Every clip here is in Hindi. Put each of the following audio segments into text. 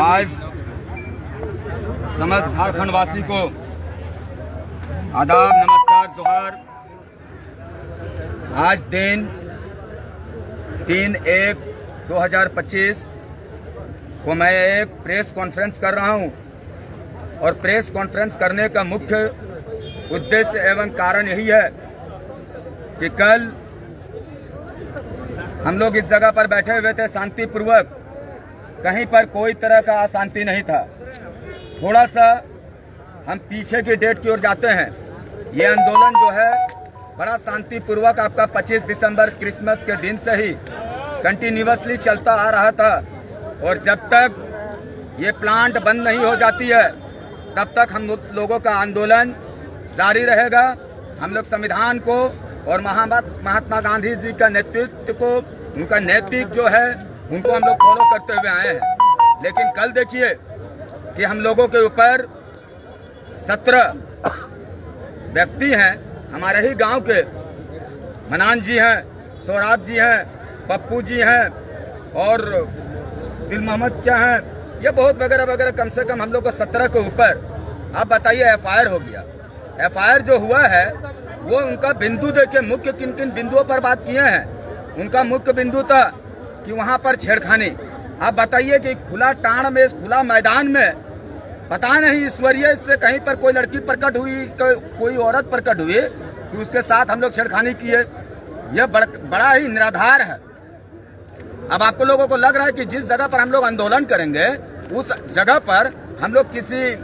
आज समस्त झारखंड वासी को आदाब, नमस्कार, जोहार। आज दिन 3/1/2025 को मैं एक प्रेस कॉन्फ्रेंस कर रहा हूं और प्रेस कॉन्फ्रेंस करने का मुख्य उद्देश्य एवं कारण यही है कि कल हम लोग इस जगह पर बैठे हुए थे शांतिपूर्वक, कहीं पर कोई तरह का अशांति नहीं था। थोड़ा सा हम पीछे की डेट की ओर जाते हैं। ये आंदोलन जो है बड़ा शांतिपूर्वक आपका 25 दिसंबर क्रिसमस के दिन से ही कंटिन्यूअसली चलता आ रहा था और जब तक ये प्लांट बंद नहीं हो जाती है तब तक हम लोगों का आंदोलन जारी रहेगा। हम लोग संविधान को और महात्मा गांधी जी का नेतृत्व को, उनका नैतिक जो है उनको हम लोग फॉलो करते हुए आए हैं। लेकिन कल देखिए कि हम लोगों के ऊपर 17 व्यक्ति हैं, हमारे ही गांव के, मनान जी हैं, सौराब जी हैं, पप्पू जी हैं और दिल मोहम्मद क्या हैं, ये बहुत वगैरह वगैरह, कम से कम हम लोग को 17 के ऊपर। आप बताइए, एफआईआर हो गया। एफआईआर जो हुआ है वो उनका बिंदु देखिए, मुख्य किन किन बिंदुओं पर बात किए हैं। उनका मुख्य बिंदु था कि वहां पर छेड़खानी। आप बताइए कि खुला टाण में, खुला मैदान में, पता नहीं ईश्वरीय से कहीं पर कोई लड़की प्रकट हुई, कोई औरत प्रकट हुई कि उसके साथ हम लोग छेड़खानी किए। यह बड़ा ही निराधार है। अब आपको लोगों को लग रहा है कि जिस जगह पर हम लोग आंदोलन करेंगे उस जगह पर हम लोग किसी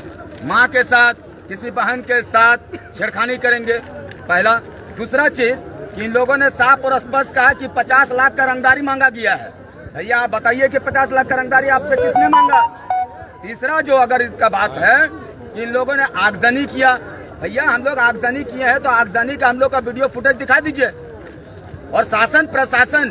माँ के साथ, किसी बहन के साथ छेड़खानी करेंगे, पहला। दूसरा चीज कि इन लोगों ने साफ और स्पष्ट कहा कि 50 लाख का रंगदारी मांगा गया है। भैया आप बताइए कि 50 लाख का रंगदारी आपसे किसने मांगा? तीसरा जो अगर इसका बात है कि इन लोगों ने आगजनी किया, भैया हम लोग आगजनी किए हैं तो आगजनी का हम लोग का वीडियो फुटेज दिखा दीजिए। और शासन प्रशासन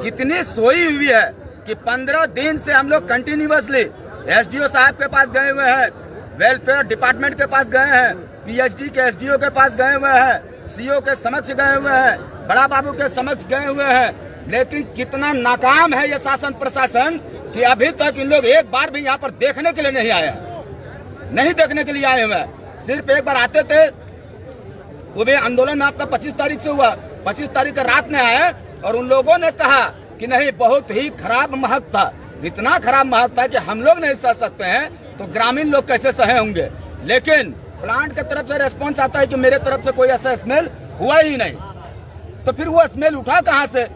कितनी सोई हुई है कि 15 दिन से हम लोग कंटिन्यूअसली एसडीओ साहब के पास गए हुए हैं, वेलफेयर डिपार्टमेंट के पास गए हैं, पीएचडी के एसडीओ के पास गए हुए हैं, सीओ के समक्ष गए हुए हैं, बड़ा बाबू के समक्ष गए हुए हैं। लेकिन कितना नाकाम है ये शासन प्रशासन कि अभी तक इन लोग एक बार भी यहाँ पर देखने के लिए नहीं आए, नहीं देखने के लिए आए हुए। सिर्फ एक बार आते थे, वो भी आंदोलन में आपका 25 तारीख से हुआ, 25 तारीख का रात में आए और उन लोगों ने कहा कि नहीं, बहुत ही खराब महक था, इतना खराब महक था कि हम लोग नहीं सह सकते हैं, तो ग्रामीण लोग कैसे सहे होंगे। लेकिन प्लांट की तरफ से रेस्पॉन्स आता है कि मेरे तरफ से कोई ऐसा स्मेल हुआ ही नहीं, तो फिर वो स्मेल उठा कहां से?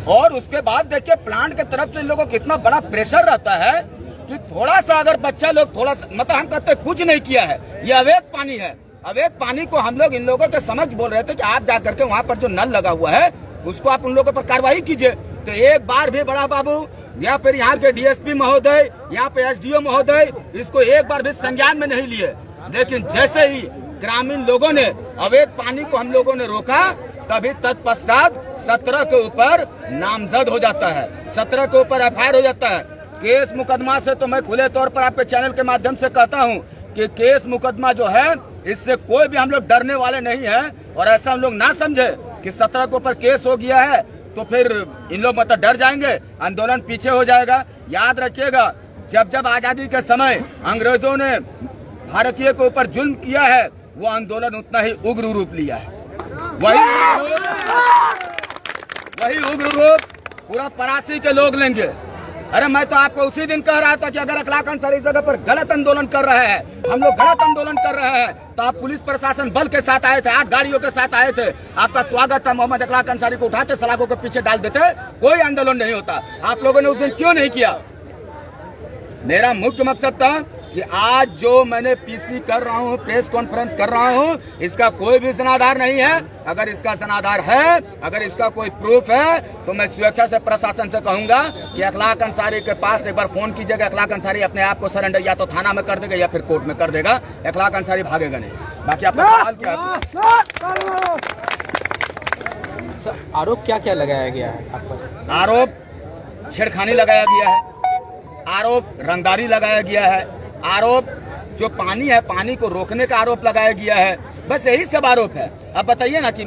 और उसके बाद देखिए प्लांट की तरफ से इन लोगों को कितना बड़ा प्रेशर रहता है कि थोड़ा सा अगर बच्चा लोग थोड़ा सा, मतलब हम कहते कुछ नहीं किया है, ये अवैध पानी है। अवैध पानी को हम लोग इन लोगों के समक्ष बोल रहे थे कि आप जाकर के वहां पर जो नल लगा हुआ है उसको आप उन लोगों पर कार्रवाई कीजिए। तो एक बार भी बड़ा बाबू या फिर यहाँ के डीएसपी महोदय, यहाँ पे एसडीओ महोदय इसको एक बार भी संज्ञान में नहीं लिए। लेकिन जैसे ही ग्रामीण लोगों ने अवैध पानी को हम लोगों ने रोका, तभी तत्पश्चात 17 के ऊपर नामजद हो जाता है, 17 के ऊपर एफआईआर हो जाता है। केस मुकदमा से तो मैं खुले तौर पर आपके चैनल के माध्यम से कहता हूँ कि केस मुकदमा जो है इससे कोई भी हम लोग डरने वाले नहीं है। और ऐसा हम लोग ना समझे कि 17 के ऊपर केस हो गया है तो फिर इन लोग मतलब डर जाएंगे, आंदोलन पीछे हो जाएगा। याद रखिएगा, जब जब आजादी के समय अंग्रेजों ने भारतीय के ऊपर जुल्म किया है, वो आंदोलन उतना ही उग्र रूप लिया है। वही उग्र रूप पूरा परासी के लोग लेंगे। अरे मैं तो आपको उसी दिन कह रहा था कि अगर अखलाक अंसारी इस जगह पर गलत आंदोलन कर रहे हैं, हम लोग गलत आंदोलन कर रहे हैं, तो आप पुलिस प्रशासन बल के साथ आए थे, 8 गाड़ियों के साथ आए थे, आपका स्वागत था। मोहम्मद अखलाक अंसारी को उठाते सलाखों के पीछे डाल देते, कोई आंदोलन नहीं होता। आप लोगों ने उस दिन क्यों नहीं किया? मेरा मुख्य मकसद था कि आज जो मैंने पीसी कर रहा हूँ, प्रेस कॉन्फ्रेंस कर रहा हूँ, इसका कोई भी जनाधार नहीं है। अगर इसका जनाधार है, अगर इसका कोई प्रूफ है, तो मैं स्वेच्छा से प्रशासन से कहूंगा कि अखलाक अंसारी के पास एक बार फोन कीजिएगा। अखलाक अंसारी अपने आप को सरेंडर या तो थाना में कर देगा या फिर कोर्ट में कर देगा। अखलाक अंसारी भागेगा नहीं। बाकी आपका सवाल क्या है? आरोप क्या क्या लगाया गया है आप पर? आरोप छेड़खानी लगाया गया है, आरोप रंगदारी लगाया गया है, आरोप जो पानी है, पानी को रोकने का आरोप लगाया गया है। बस यही सब आरोप है। अब बताइए ना कि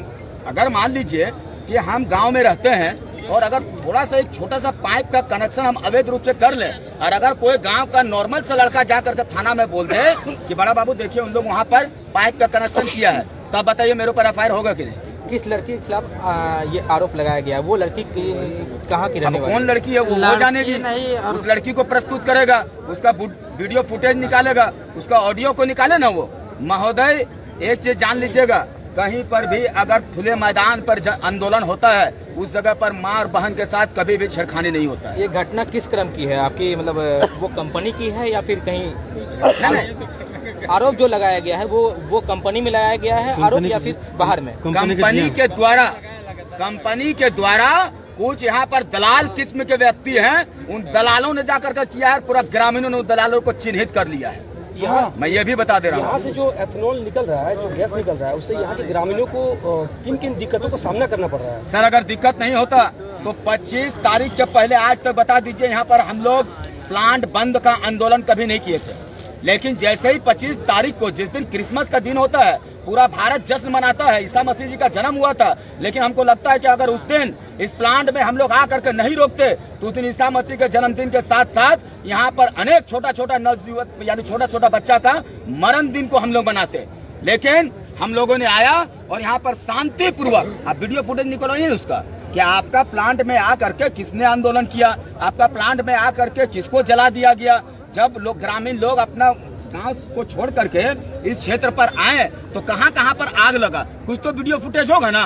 अगर मान लीजिए कि हम गांव में रहते हैं और अगर थोड़ा सा एक छोटा सा पाइप का कनेक्शन हम अवैध रूप से कर लें, और अगर कोई गांव का नॉर्मल सा लड़का जा करके थाना में बोल दे कि बड़ा बाबू देखिए उन लोग वहाँ पर पाइप का कनेक्शन किया है, तब बताइए मेरे ऊपर एफआईआर होगा कि नहीं? किस लड़की के खिलाफ ये आरोप लगाया गया? वो लड़की कहाँ की रहने वाली? कौन लड़की है वो जानेगी। उस लड़की को प्रस्तुत करेगा, उसका वीडियो फुटेज निकालेगा, उसका ऑडियो को निकाले ना वो। महोदय एक चीज जान लीजिएगा, कहीं पर भी अगर खुले मैदान पर आंदोलन होता है, उस जगह पर मार बहन के साथ कभी भी छेड़खानी नहीं होता है। ये घटना किस क्रम की है आपकी, मतलब वो कंपनी की है या फिर कहीं? नहीं, आरोप जो लगाया गया है वो कंपनी में लगाया गया है आरोप या फिर बाहर में? कंपनी के द्वारा कुछ यहाँ पर दलाल किस्म के व्यक्ति हैं, उन दलालों ने जाकर के किया है। पूरा ग्रामीणों ने उन दलालों को चिन्हित कर लिया है। यहाँ मैं ये भी बता दे रहा हूँ, यहाँ से जो एथेनॉल निकल रहा है, जो गैस निकल रहा है, उससे यहाँ के ग्रामीणों को किन किन दिक्कतों का सामना करना पड़ रहा है? सर अगर दिक्कत नहीं होता तो 25 तारीख के पहले आज तक बता दीजिए, यहाँ पर हम लोग प्लांट बंद का आंदोलन कभी नहीं किए थे। लेकिन जैसे ही 25 तारीख को, जिस दिन क्रिसमस का दिन होता है, पूरा भारत जश्न मनाता है, ईसा मसीह जी का जन्म हुआ था, लेकिन हमको लगता है कि अगर उस दिन इस प्लांट में हम लोग आकर के नहीं रोकते तो उस दिन ईसा मसीह के जन्मदिन के साथ साथ यहाँ पर अनेक छोटा छोटा नवजुवक यानी छोटा छोटा बच्चा का मरण दिन को हम लोग मनाते। लेकिन हम लोगों ने आया और यहाँ पर शांतिपूर्वक, आप वीडियो फुटेज निकलवाइए उसका, कि आपका प्लांट में आकर के किसने आंदोलन किया, आपका प्लांट में आकर के किसको जला दिया गया। जब लोग ग्रामीण लोग अपना गांव को छोड़ करके इस क्षेत्र पर आए तो कहां कहां पर आग लगा, कुछ तो वीडियो फुटेज होगा ना,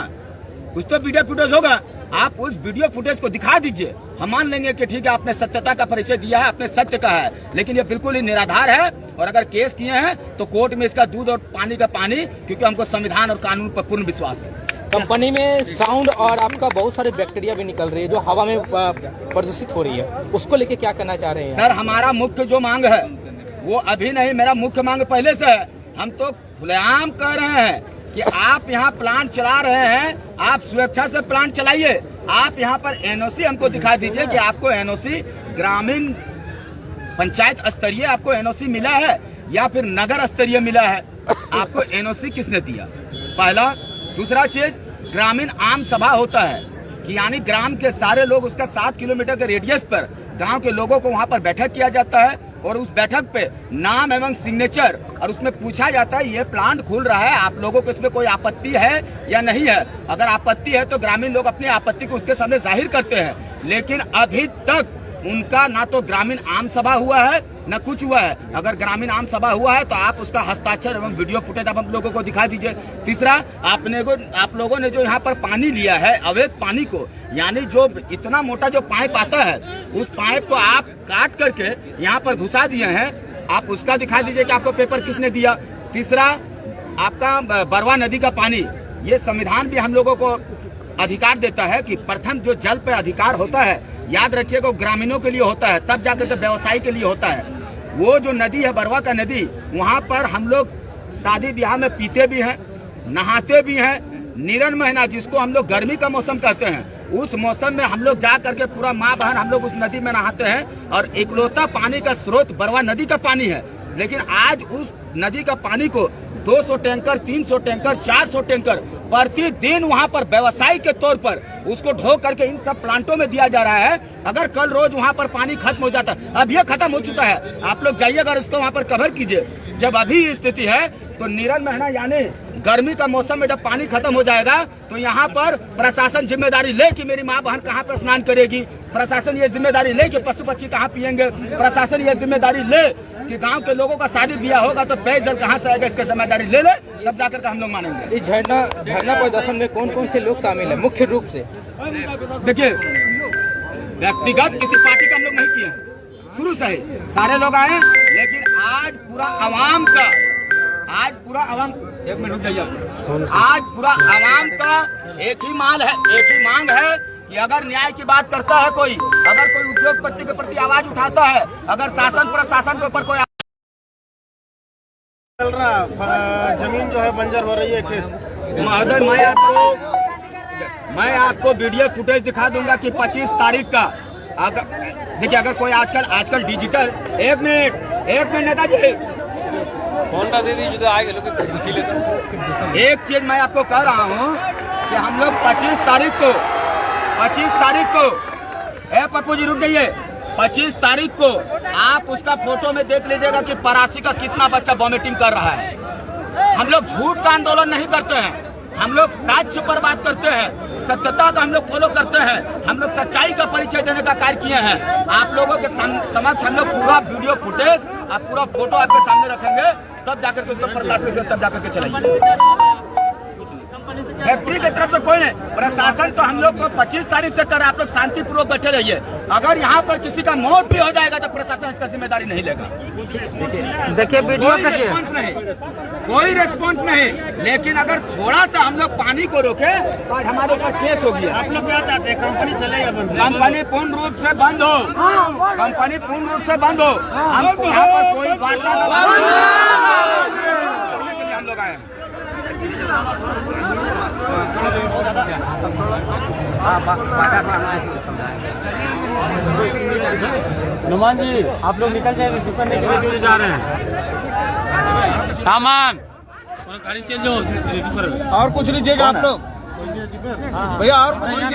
कुछ तो वीडियो फुटेज होगा। आप उस वीडियो फुटेज को दिखा दीजिए, हम मान लेंगे कि ठीक है आपने सत्यता का परिचय दिया है, आपने सत्य कहा है, लेकिन ये बिल्कुल ही निराधार है। और अगर केस किए हैं तो कोर्ट में इसका दूध और पानी का पानी, क्योंकि हमको संविधान और कानून पर पूर्ण विश्वास है। कंपनी में साउंड और आपका बहुत सारे बैक्टीरिया भी निकल रही है जो हवा में प्रदूषित हो रही है, उसको लेके क्या करना चाह रहे हैं? सर हमारा मुख्य जो मांग है वो अभी नहीं, मेरा मुख्य मांग पहले से है। हम तो खुलेआम कह रहे हैं कि आप यहाँ प्लांट चला रहे हैं, आप स्वेच्छा से प्लांट चलाइए। आप यहाँ पर एनओसी हमको दिखा दीजिए कि आपको एनओसी ग्रामीण पंचायत स्तरीय आपको एनओसी मिला है या फिर नगर स्तरीय मिला है, आपको एनओसी किसने दिया? पहला। दूसरा चीज, ग्रामीण आम सभा होता है कि यानी ग्राम के सारे लोग, उसका 7 किलोमीटर के रेडियस पर गांव के लोगों को वहां पर बैठक किया जाता है और उस बैठक पे नाम एवं सिग्नेचर, और उसमें पूछा जाता है ये प्लांट खुल रहा है, आप लोगों को इसमें कोई आपत्ति है या नहीं है। अगर आपत्ति है तो ग्रामीण लोग अपनी आपत्ति को उसके सामने जाहिर करते हैं। लेकिन अभी तक उनका ना तो ग्रामीण आम सभा हुआ है न कुछ हुआ है। अगर ग्रामीण आम सभा हुआ है तो आप उसका हस्ताक्षर एवं वीडियो फुटेज आप हम लोगों को दिखा दीजिए। तीसरा, आप लोगों ने जो यहाँ पर पानी लिया है, अवैध पानी को, यानी जो इतना मोटा जो पाइप आता है, उस पाइप को आप काट करके यहाँ पर घुसा दिए हैं, आप उसका दिखा दीजिए कि आपको पेपर किसने दिया। तीसरा, आपका बरवा नदी का पानी, ये संविधान भी हम लोगों को अधिकार देता है कि प्रथम जो जल पे अधिकार होता है, याद रखिएगा, ग्रामीणों के लिए होता है, तब जाकर के व्यवसायी के लिए होता है। वो जो नदी है, बरवा का नदी, वहाँ पर हम लोग शादी ब्याह में पीते भी हैं, नहाते भी हैं। निरन महीना जिसको हम लोग गर्मी का मौसम कहते हैं, उस मौसम में हम लोग जा करके पूरा माँ बहन हम लोग उस नदी में नहाते हैं और इकलौता पानी का स्रोत बरवा नदी का पानी है। लेकिन आज उस नदी का पानी को 200 टैंकर, 300 टैंकर, 400 टैंकर प्रतिदिन वहां पर व्यवसाय के तौर पर उसको ढो करके इन सब प्लांटों में दिया जा रहा है। अगर कल रोज वहां पर पानी खत्म हो जाता, अब ये खत्म हो चुका है, आप लोग जाइएगा उसको वहां पर कवर कीजिए। जब अभी स्थिति है तो निरन महीना यानी गर्मी का मौसम में जब पानी खत्म हो जाएगा तो यहाँ पर प्रशासन जिम्मेदारी ले कि मेरी माँ बहन कहाँ पर स्नान करेगी, प्रशासन ये जिम्मेदारी ले कि पशु पक्षी कहाँ पियेंगे, प्रशासन ये जिम्मेदारी ले कि गांव के लोगों का शादी ब्याह होगा तो पेयजल कहाँ से आएगा, इसकी जिम्मेदारी ले तब जाकर हम लोग मानेंगे। इस धरना प्रदर्शन में कौन कौन से लोग शामिल है मुख्य रूप से? देखिए, व्यक्तिगत किसी पार्टी का हम लोग नहीं किए हैं, शुरू से ही सारे लोग आए, लेकिन आज पूरा आवाम का, आज पूरा आवाम, एक मिनट जाइए, आज पूरा आवाम का एक ही मांग है कि अगर न्याय की बात करता है कोई, अगर कोई उद्योगपति के प्रति आवाज उठाता है, अगर शासन प्रशासन के ऊपर कोई चल रहा, जमीन जो है बंजर हो रही है, खेत। महोदय, मैं आपको वीडियो फुटेज दिखा दूंगा कि 25 तारीख का, देखिए अगर कोई आजकल डिजिटल, एक मिनट नेताजी, होंडा दे दीजिए तो आएगा, लेकिन इसीलिए तो एक चीज मैं आपको कह रहा हूँ कि हम लोग 25 तारीख को 25 तारीख को, ए पप्पू जी रुक जाइए, 25 तारीख को आप उसका फोटो में देख लीजिएगा कि परासी का कितना बच्चा वॉमिटिंग कर रहा है। हम लोग झूठ का आंदोलन नहीं करते हैं, हम लोग साक्ष्य पर बात करते हैं, सत्यता का हम लोग फॉलो करते हैं, हम लोग सच्चाई का परिचय देने का कार्य किए हैं। आप लोगों के समक्ष हम लोग पूरा वीडियो फुटेज और पूरा फोटो आपके सामने रखेंगे, तब जाकर के उसको प्रकाश करके तब जाकर के चलाएंगे। फैक्ट्री की तरफ से कोई नहीं, प्रशासन तो हम लोग को 25 तारीख से कर, आप लोग शांतिपूर्वक बैठे रहिए। अगर यहाँ पर किसी का मौत भी हो जाएगा तो प्रशासन इसका जिम्मेदारी नहीं लेगा। देखिए वीडियो कोई रेस्पॉन्स नहीं, कोई रेस्पॉन्स नहीं। लेकिन अगर थोड़ा सा हम लोग पानी को रोके तो आज हमारे ऊपर केस हो गया। आप लोग क्या चाहते हैं, कंपनी चले या बंद? कंपनी पूर्ण रूप से बंद हो, कंपनी पूर्ण रूप से बंद हो। हमको यहाँ पर कोई वार्ता हम लोग आए हैं। नुमान जी आप लोग निकल जाएंगे, जा रहे हैं सामान गाड़ी चेंज हो। और कुछ लीजिएगा आप लोग भैया, और कुछ